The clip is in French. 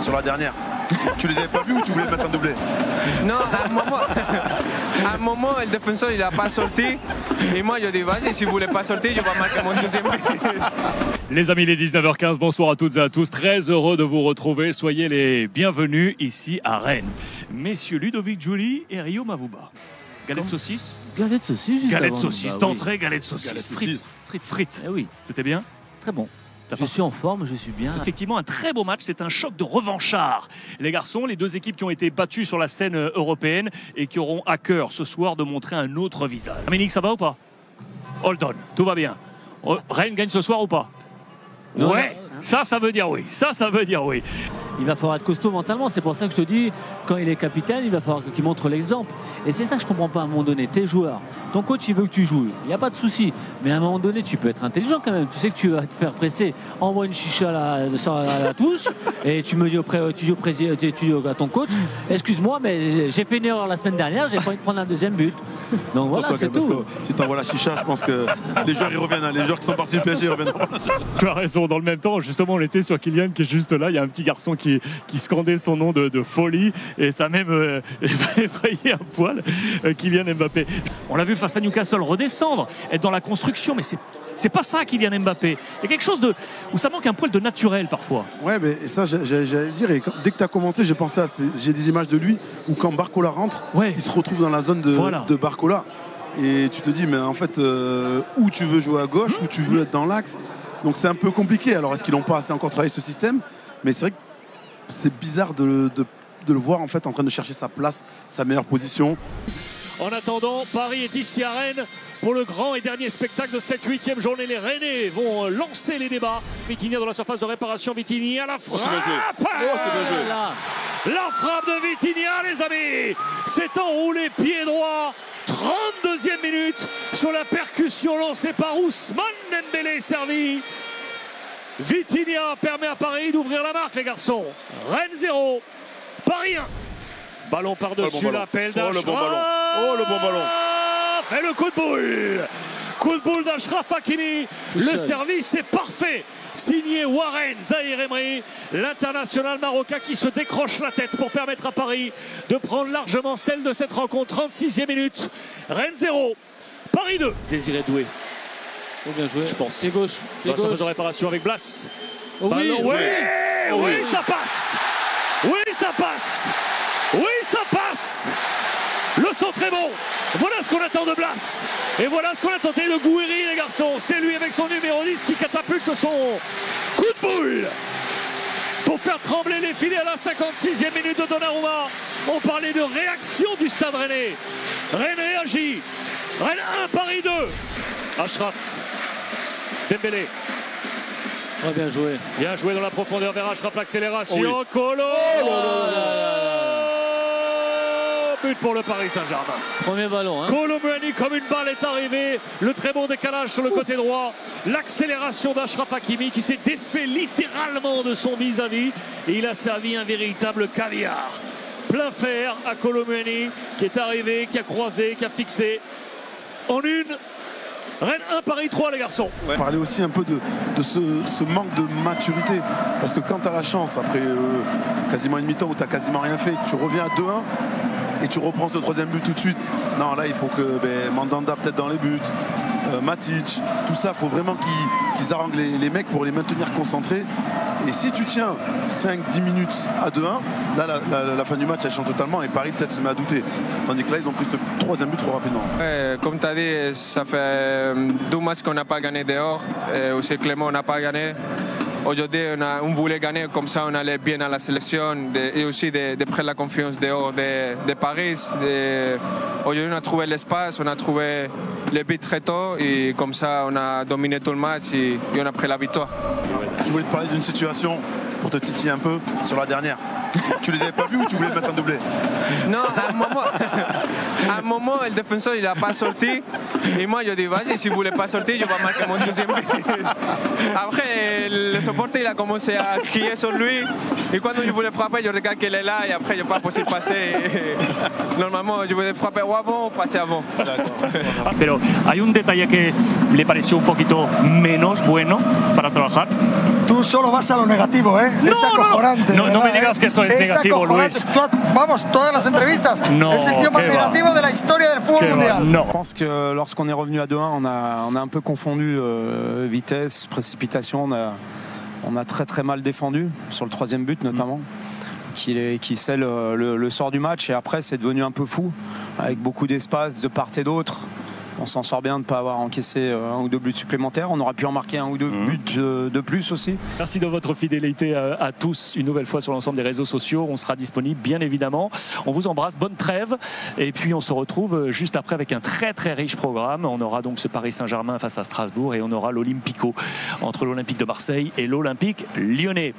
sur la dernière. Tu les avais pas vus ou tu voulais mettre un doublé? Non, à un moment, le défenseur il n'a pas sorti. Et moi, je dis, vas-y, si vous ne voulez pas sortir, je vais marquer mon deuxième but. Les amis, il est 19h15, bonsoir à toutes et à tous. Très heureux de vous retrouver. Soyez les bienvenus ici à Rennes. Messieurs Ludovic Giuli et Rio Mavuba. Galette de saucisse. Galette de saucisse. Galette de saucisse, d'entrée, galette de saucisse. Frites. Eh oui. C'était bien? Très bon. Je suis en forme, je suis bien. C'est effectivement un très beau match, c'est un choc de revanchards. Les garçons, les deux équipes qui ont été battues sur la scène européenne et qui auront à cœur ce soir de montrer un autre visage. Dominique, ça va ou pas? Hold on, tout va bien. Rennes gagne ce soir ou pas? Non, ouais, non. ça veut dire oui. Ça veut dire oui. Il va falloir être costaud mentalement. C'est pour ça que je te dis, quand il est capitaine, il va falloir qu'il montre l'exemple. Et c'est ça que je comprends pas à un moment donné. T'es joueur. Ton coach, il veut que tu joues. Il n'y a pas de souci. Mais à un moment donné, tu peux être intelligent quand même. Tu sais que tu vas te faire presser. Envoie une chicha à la touche. Et tu me dis à ton coach, excuse-moi, mais j'ai fait une erreur la semaine dernière. J'ai pas envie de prendre un deuxième but. Donc voilà, c'est tout. Si tu envoies la chicha, je pense que les joueurs ils reviennent. Les joueurs qui sont partis du PSG ils reviennent. Tu as raison. Dans le même temps, justement, on était sur Kylian qui est juste là. Il y a un petit garçon qui scandait son nom de folie. Et ça a même effrayé un poil Kylian Mbappé. On l'a vu face à Newcastle redescendre, être dans la construction, mais c'est pas ça Kylian Mbappé. Il y a quelque chose où ça manque un poil de naturel parfois. Ouais, mais ça j'allais le dire. Et dès que tu as commencé, j'ai pensé j'ai des images de lui où quand Barcola rentre, il se retrouve dans la zone de Barcola. Et tu te dis, mais en fait, où tu veux jouer à gauche, où tu veux être dans l'axe. Donc c'est un peu compliqué. Alors est-ce qu'ils n'ont pas assez encore travaillé ce système? Mais c'est vrai que c'est bizarre de le voir en fait en train de chercher sa place, sa meilleure position. En attendant, Paris est ici à Rennes pour le grand et dernier spectacle de cette 8e journée. Les Rennais vont lancer les débats. Vitinha dans la surface de réparation. Vitinha à la frappe. C'est bien joué. La frappe de Vitinha, les amis. C'est enroulé pied droit. 32e minute sur la percussion lancée par Ousmane Dembélé servi. Vitinha permet à Paris d'ouvrir la marque, les garçons. Rennes 0, Paris 1. Ballon par-dessus l'appel d'Achraf. Oh, le bon ballon. Et le coup de boule. Coup de boule d'Achraf Hakimi. Le service est parfait. Signé Warren Zahir Emery, l'international marocain qui se décroche la tête pour permettre à Paris de prendre largement celle de cette rencontre. 36e minute. Rennes 0, Paris 2. Désiré Doué. Oh, bien joué. Je pense. C'est gauche. Dans la surface de réparation avec Blas. Oh, Oui, ça passe. Oui, ça passe. Le centre est bon. Voilà ce qu'on attend de Blas. Et voilà ce qu'on attendait de Gouiri, les garçons. C'est lui avec son numéro 10 qui catapulte son coup de boule pour faire trembler les filets à la 56e minute de Donnarumma. On parlait de réaction du stade rennais. Rennes réagit. Rennes 1, Paris 2. Achraf. Dembélé. Oh, bien joué. Bien joué dans la profondeur vers Achraf, l'accélération. Oui. Colo. But pour le Paris Saint-Germain. Premier ballon. Kolo Muani comme une balle est arrivé. Le très bon décalage sur le côté droit. L'accélération d'Achraf Hakimi qui s'est défait littéralement de son vis-à-vis. Et il a servi un véritable caviar. Plein fer à Kolo Muani qui est arrivé, qui a croisé, qui a fixé. En une. Rennes 1, Paris 3, les garçons. Parler aussi un peu de ce manque de maturité. Parce que quand tu as la chance, après quasiment une mi-temps où tu n'as quasiment rien fait, tu reviens à 2-1 et tu reprends ce troisième but tout de suite. Non, là, il faut que Mandanda peut-être dans les buts, Matic, tout ça, il faut vraiment qu'ils arrangent les mecs pour les maintenir concentrés. Et si tu tiens 5-10 minutes à 2-1, là, la fin du match, elle change totalement et Paris peut-être se met à douter. Tandis que là, ils ont pris ce troisième but trop rapidement. Ouais, comme tu as dit, ça fait 2 matchs qu'on n'a pas gagné dehors. Aussi Clément, on n'a pas gagné. Aujourd'hui, on voulait gagner, comme ça on allait bien à la sélection et aussi de prendre la confiance dehors de Paris. Aujourd'hui, on a trouvé l'espace, on a trouvé les buts très tôt et comme ça on a dominé tout le match et on a pris la victoire. Je voulais te parler d'une situation pour te titiller un peu sur la dernière. Tu les avais pas vus ou tu voulais mettre un doublé? Non, à un moment, le défenseur il n'a pas sorti. Et moi, je dis, vas-y, si vous ne voulez pas sortir, je vais marquer mon deuxième but. Après, le supporter il a commencé à crier sur lui. Et quand je voulais frapper, je regarde qu'il est là. Et après, il n'est pas possible de passer. Normalement, je voulais frapper ou avant ou passer avant. Pero hay un detalle le pareció un poquito menos bueno para trabajar. Tú solo vas a lo negativo, ¿eh? Es acojonante. No me digas que esto es negativo, Luis. Vamos, todas las entrevistas. No, es el tío más negativo de la historia del fútbol mundial. No. Je pense que lorsqu'on est revenu à 2-1, on a un peu confondu vitesse, précipitation. On a très très mal défendu sur le troisième but notamment, qui scelle le sort du match. Et après, c'est devenu un peu fou, avec beaucoup d'espace de part et d'autre. On s'en sort bien de ne pas avoir encaissé un ou deux buts supplémentaires. On aurait pu en marquer un ou deux buts de plus aussi. Merci de votre fidélité à tous une nouvelle fois sur l'ensemble des réseaux sociaux. On sera disponible bien évidemment. On vous embrasse, bonne trêve. Et puis on se retrouve juste après avec un très très riche programme. On aura donc ce Paris Saint-Germain face à Strasbourg et on aura l'Olympico entre l'Olympique de Marseille et l'Olympique lyonnais.